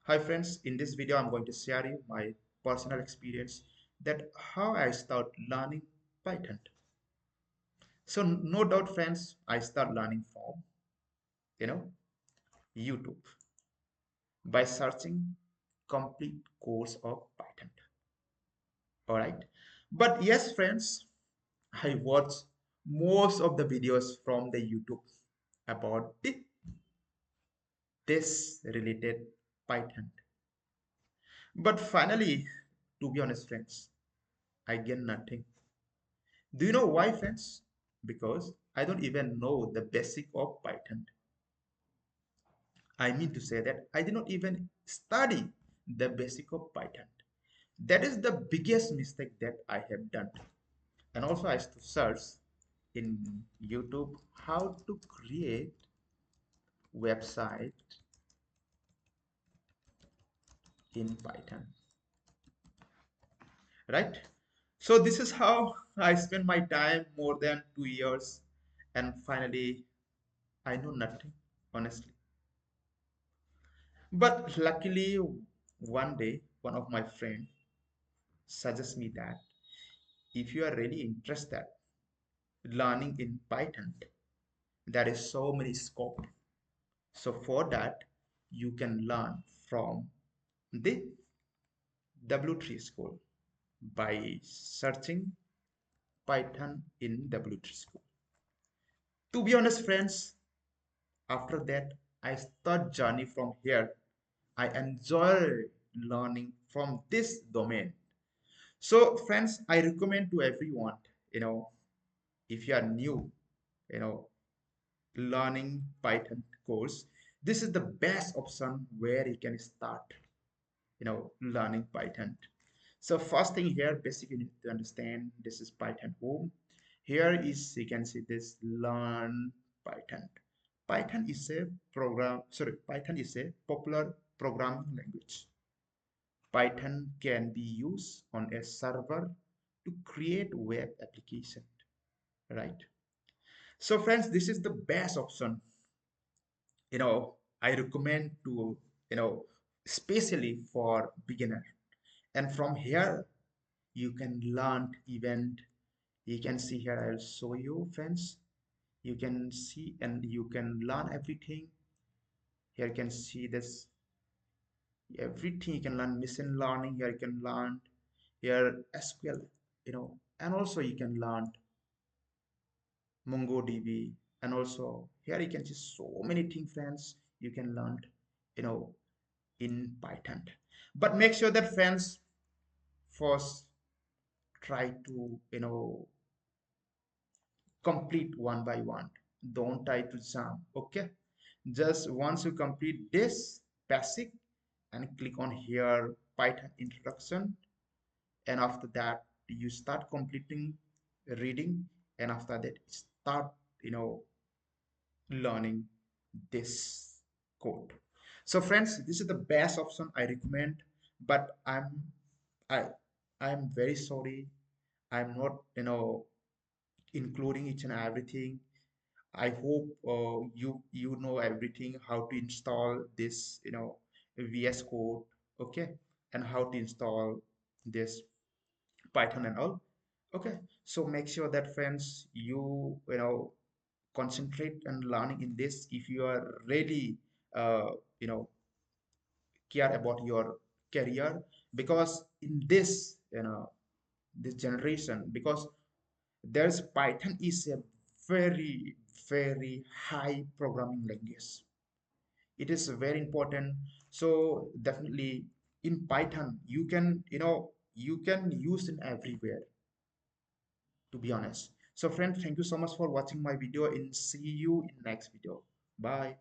Hi friends, in this video I'm going to share you my personal experience that how I start learning Python. So no doubt friends, I start learning from, you know, YouTube by searching complete course of Python. All right. But yes friends, I watch most of the videos from the YouTube about this related Python. But finally, to be honest friends, I get nothing. Do you know why, friends? Because I don't even know the basic of Python. I mean to say that I did not even study the basic of Python. That is the biggest mistake that I have done. And also I used to search in YouTube how to create website in Python. Right? So this is how I spent my time more than 2 years, and finally I know nothing, honestly. But luckily, one day, one of my friends suggests me that if you are really interested learning in Python, there is so many scope. So for that, you can learn from the W3 School by searching Python in W3 School. To be honest, friends, after that, I start journey from here. I enjoy learning from this domain. So, friends, I recommend to everyone, you know, if you are new, you know, learning Python course, this is the best option where you can start, learning Python. So first thing here, basically you need to understand this is Python home. Here is, you can see this learn Python. Python is a popular programming language. Python can be used on a server to create web application, right? So friends, this is the best option. I recommend to, especially for beginner. And from here, you can learn even, you can see here, I'll show you friends. You can see and you can learn everything. Here you can see this, everything you can learn, machine learning, here you can learn, here SQL, and also you can learn MongoDB, and also here you can see so many things, friends. You can learn, you know, in Python. But make sure that friends first try to, complete one by one. Don't try to jump. Okay. Just once you complete this basic and click on here Python introduction, and after that you start completing reading, and after that start, learning this code. So friends, this is the best option I recommend, but I I'm very sorry, I'm not, including each and everything. I hope you know everything, how to install this, VS Code, okay, and how to install this Python and all. Okay, so make sure that friends, concentrate and learning in this if you are really, you know care about your career, because in this, this generation, because there's Python is a very very high programming language. It is very important. So definitely in Python you can, you can use it everywhere, to be honest. So friends, thank you so much for watching my video, and see you in next video. Bye.